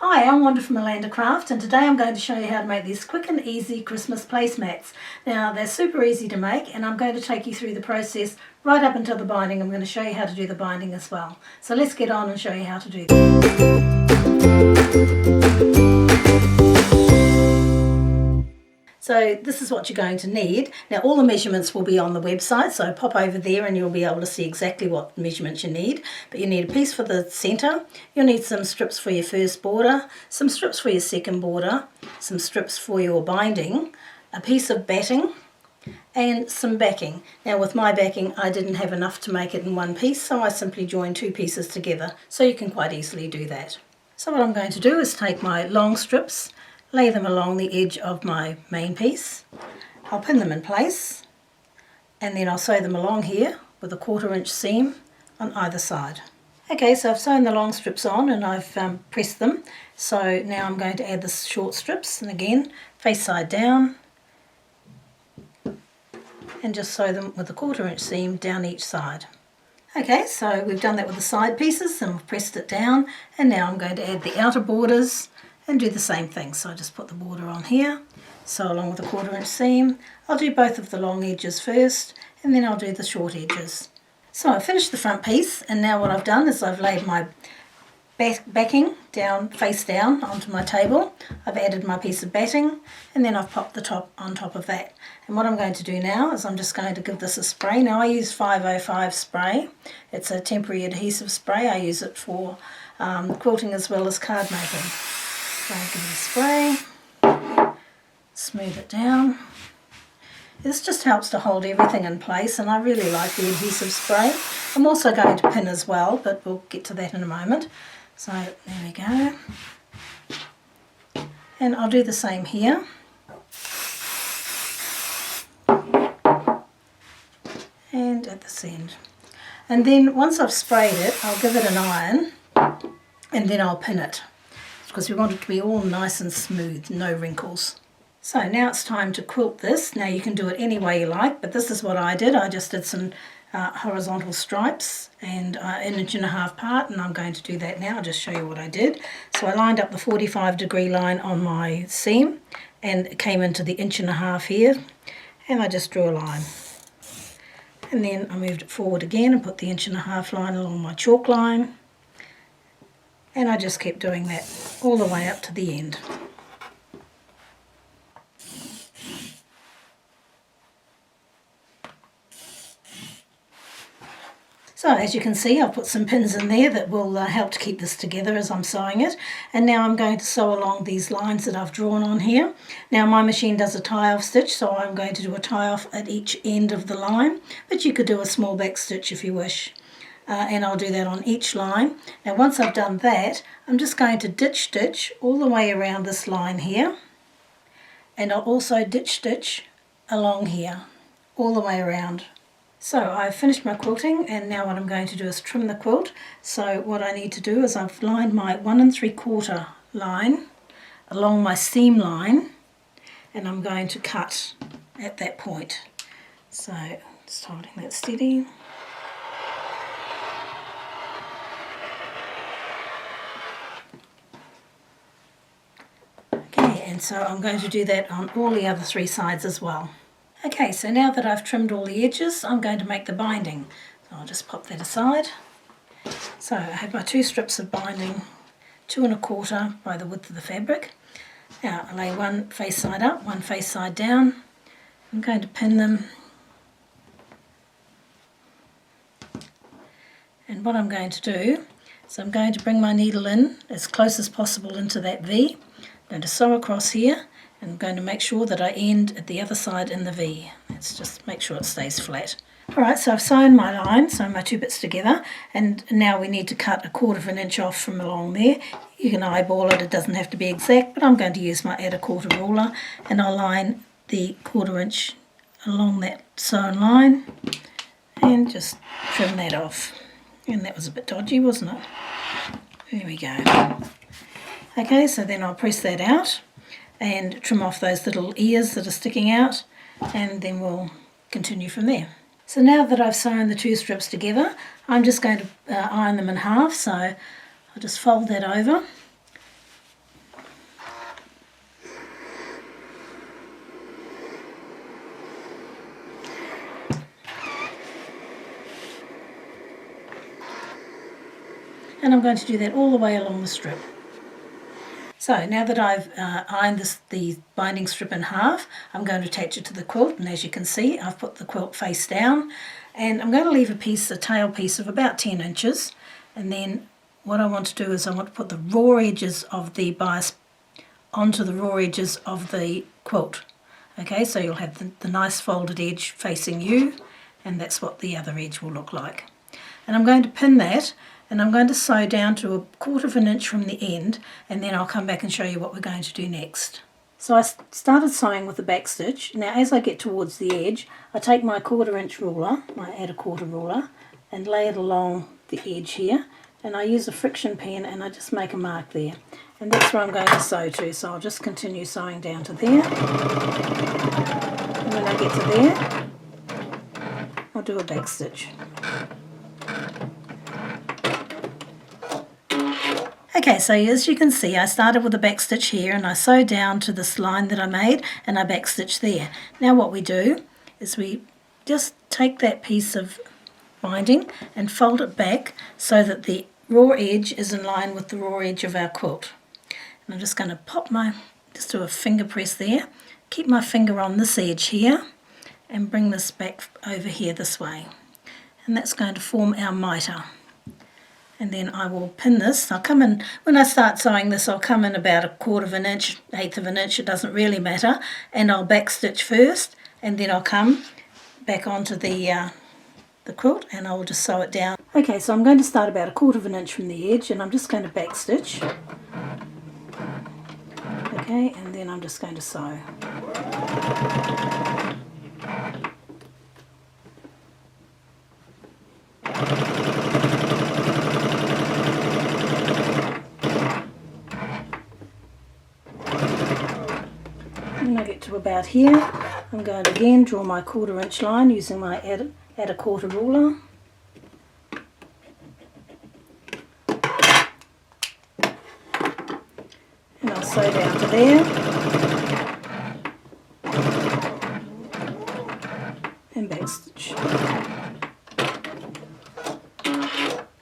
Hi, I'm Wanda from Alanda Craft, and today I'm going to show you how to make these quick and easy Christmas placemats. Now they're super easy to make, and I'm going to take you through the process right up until the binding. I'm going to show you how to do the binding as well. So let's get on and show you how to do that. So this is what you're going to need. Now all the measurements will be on the website, so pop over there and you'll be able to see exactly what measurements you need. But you need a piece for the centre, you'll need some strips for your first border, some strips for your second border, some strips for your binding, a piece of batting and some backing. Now with my backing I didn't have enough to make it in one piece, so I simply joined two pieces together, so you can quite easily do that. So what I'm going to do is take my long strips, lay them along the edge of my main piece. I'll pin them in place and then I'll sew them along here with a 1/4 inch seam on either side. Okay, so I've sewn the long strips on and I've pressed them. So now I'm going to add the short strips, and again face side down and just sew them with a 1/4 inch seam down each side. Okay, so we've done that with the side pieces and we've pressed it down, and now I'm going to add the outer borders and do the same thing. So I just put the border on here, sew along with a 1/4 inch seam. I'll do both of the long edges first and then I'll do the short edges. So I've finished the front piece, and now what I've done is I've laid my backing down, face down onto my table. I've added my piece of batting and then I've popped the top on top of that. And what I'm going to do now is I'm just going to give this a spray. Now I use 505 spray. It's a temporary adhesive spray. I use it for quilting as well as card making. So I'll give it a spray, smooth it down. This just helps to hold everything in place, and I really like the adhesive spray. I'm also going to pin as well, but we'll get to that in a moment. So there we go. And I'll do the same here. And at this end. And then once I've sprayed it, I'll give it an iron and then I'll pin it, because we want it to be all nice and smooth, no wrinkles. So now it's time to quilt this. Now you can do it any way you like, but this is what I did. I just did some horizontal stripes and 1.5 inches apart, and I'm going to do that now. I'll just show you what I did. So I lined up the 45-degree line on my seam and it came into the 1.5 inch here, and I just drew a line. And then I moved it forward again and put the 1.5 inch line along my chalk line. And I just kept doing that all the way up to the end. So as you can see, I've put some pins in there that will help to keep this together as I'm sewing it. And now I'm going to sew along these lines that I've drawn on here. Now my machine does a tie-off stitch, so I'm going to do a tie-off at each end of the line, but you could do a small back stitch if you wish. And I'll do that on each line. Now once I've done that, I'm just going to ditch stitch all the way around this line here, and I'll also ditch stitch along here all the way around. So I've finished my quilting, and now what I'm going to do is trim the quilt. So what I need to do is I've lined my 1 3/4 line along my seam line, and I'm going to cut at that point. So just holding that steady. And so I'm going to do that on all the other 3 sides as well. Okay, so now that I've trimmed all the edges, I'm going to make the binding. So I'll just pop that aside. So I have my 2 strips of binding, 2 1/4 by the width of the fabric. Now I lay one face side up, one face side down. I'm going to pin them. And what I'm going to do is I'm going to bring my needle in as close as possible into that V. I'm going to sew across here, and I'm going to make sure that I end at the other side in the V. Let's just make sure it stays flat. Alright, so I've sewn my line, sewn my 2 bits together, and now we need to cut a 1/4 inch off from along there. You can eyeball it, it doesn't have to be exact, but I'm going to use my add a 1/4 ruler, and I'll line the 1/4 inch along that sewn line and just trim that off. And that was a bit dodgy, wasn't it? There we go. Okay, so then I'll press that out and trim off those little ears that are sticking out, and then we'll continue from there. So now that I've sewn the 2 strips together, I'm just going to iron them in half. So I'll just fold that over and I'm going to do that all the way along the strip. So now that I've ironed the binding strip in half, I'm going to attach it to the quilt, and as you can see I've put the quilt face down, and I'm going to leave a tail piece of about 10 inches, and then what I want to do is I want to put the raw edges of the bias onto the raw edges of the quilt. Okay, so you'll have the nice folded edge facing you, and that's what the other edge will look like. And I'm going to pin that, and I'm going to sew down to 1/4 of an inch from the end, and then I'll come back and show you what we're going to do next. So I started sewing with the back stitch. Now as I get towards the edge, I take my 1/4 inch ruler, my add a quarter ruler, and lay it along the edge here, and I use a friction pen and I just make a mark there. And that's where I'm going to sew to, so I'll just continue sewing down to there. And when I get to there, I'll do a back stitch. Okay, so as you can see I started with a back stitch here, and I sew down to this line that I made, and I back stitch there. Now what we do is we just take that piece of binding and fold it back so that the raw edge is in line with the raw edge of our quilt. And I'm just going to just do a finger press there, keep my finger on this edge here, and bring this back over here this way. And that's going to form our mitre. And then I will pin this. I'll come in, when I start sewing this, I'll come in about 1/4 of an inch, 1/8 of an inch, it doesn't really matter, and I'll back stitch first, and then I'll come back onto the quilt, and I will just sew it down. Okay, so I'm going to start about 1/4 of an inch from the edge, and I'm just going to back stitch. Okay, and then I'm just going to sew. When I get to about here, I'm going to again draw my 1/4 inch line using my add a quarter ruler. And I'll sew down to there. And back stitch.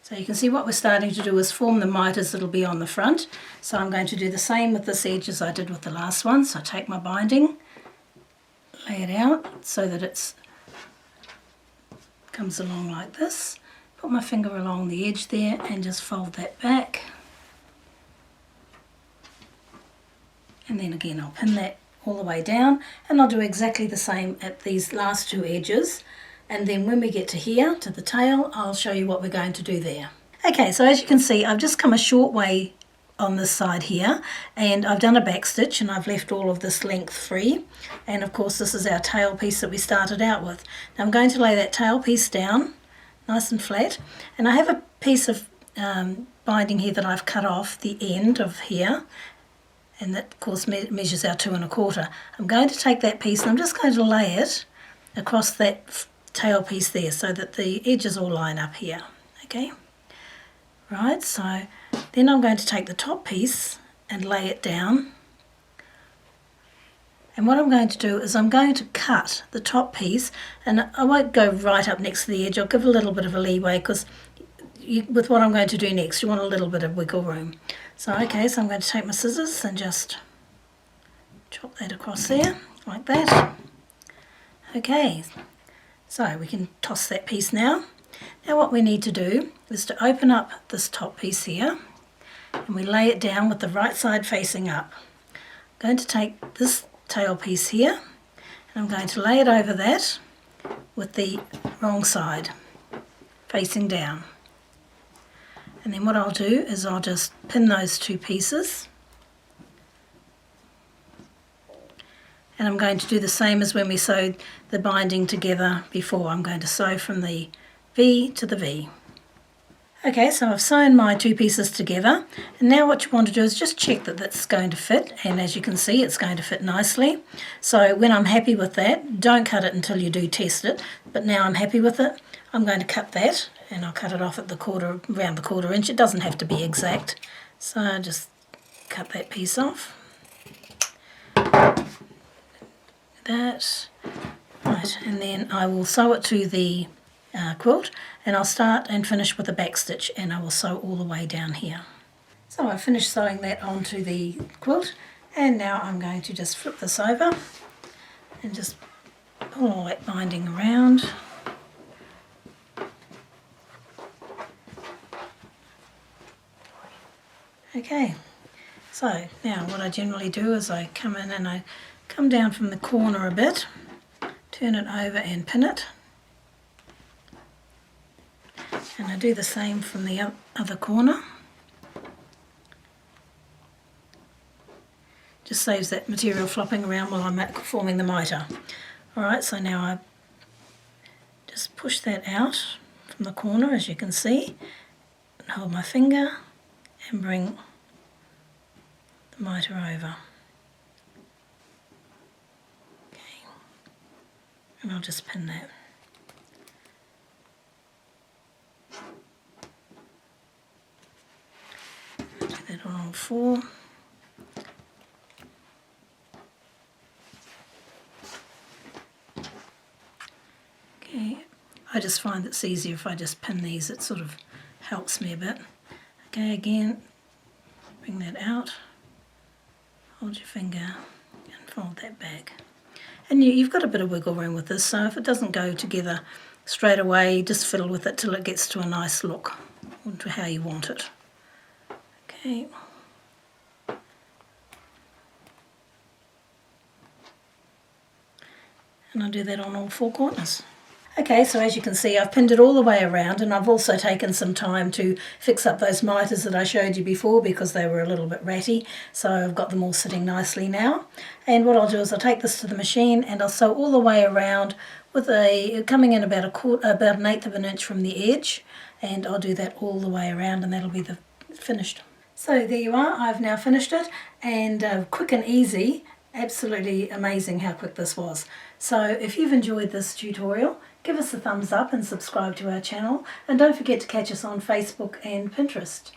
So you can see what we're starting to do is form the mitres that'll be on the front. So I'm going to do the same with this edge as I did with the last one. So I take my binding, lay it out so that it comes along like this. Put my finger along the edge there and just fold that back. And then again I'll pin that all the way down, and I'll do exactly the same at these last two edges. And then when we get to here, to the tail, I'll show you what we're going to do there. Okay, so as you can see, I've just come a short way on this side here, and I've done a back stitch, and I've left all of this length free. And of course this is our tail piece that we started out with. Now I'm going to lay that tail piece down nice and flat, and I have a piece of binding here that I've cut off the end of here, and that of course measures out 2 1/4. I'm going to take that piece and I'm just going to lay it across that tail piece there so that the edges all line up here. Okay, right, so then I'm going to take the top piece and lay it down, and what I'm going to do is I'm going to cut the top piece, and I won't go right up next to the edge. I'll give a little bit of a leeway because with what I'm going to do next you want a little bit of wiggle room. So okay, so I'm going to take my scissors and just chop that across there like that. Okay, so we can toss that piece now. Now what we need to do is to open up this top piece here, and we lay it down with the right side facing up. I'm going to take this tail piece here, and I'm going to lay it over that with the wrong side facing down. And then what I'll do is I'll just pin those two pieces, and I'm going to do the same as when we sewed the binding together before. I'm going to sew from the V to the V. Okay, so I've sewn my two pieces together, and now what you want to do is just check that that's going to fit, and as you can see it's going to fit nicely. So when I'm happy with that, don't cut it until you do test it, but now I'm happy with it, I'm going to cut that, and I'll cut it off at around the 1/4 inch. It doesn't have to be exact, so I'll just cut that piece off. That, right, and then I will sew it to the quilt, and I'll start and finish with a back stitch, and I will sew all the way down here. So I've finished sewing that onto the quilt, and now I'm going to just flip this over and just pull all that binding around. Okay, so now what I generally do is I come in and I come down from the corner a bit, turn it over and pin it, and I do the same from the other corner. Just saves that material flopping around while I'm forming the mitre. Alright, so now I just push that out from the corner, as you can see, and hold my finger and bring the mitre over. Okay, and I'll just pin that. Do that on all four. Okay, I just find it's easier if I just pin these, it sort of helps me a bit. Okay, again, bring that out, hold your finger and fold that back. And you've got a bit of wiggle room with this, so if it doesn't go together straight away, just fiddle with it till it gets to a nice look, or to how you want it. Okay. And I'll do that on all four corners. Okay, so as you can see, I've pinned it all the way around, and I've also taken some time to fix up those mitres that I showed you before because they were a little bit ratty, so I've got them all sitting nicely now. And what I'll do is I'll take this to the machine and I'll sew all the way around with coming in about about 1/8 of an inch from the edge, and I'll do that all the way around, and that'll be the finished. So there you are, I've now finished it, and quick and easy. Absolutely amazing how quick this was. So if you've enjoyed this tutorial, give us a thumbs up and subscribe to our channel, and don't forget to catch us on Facebook and Pinterest.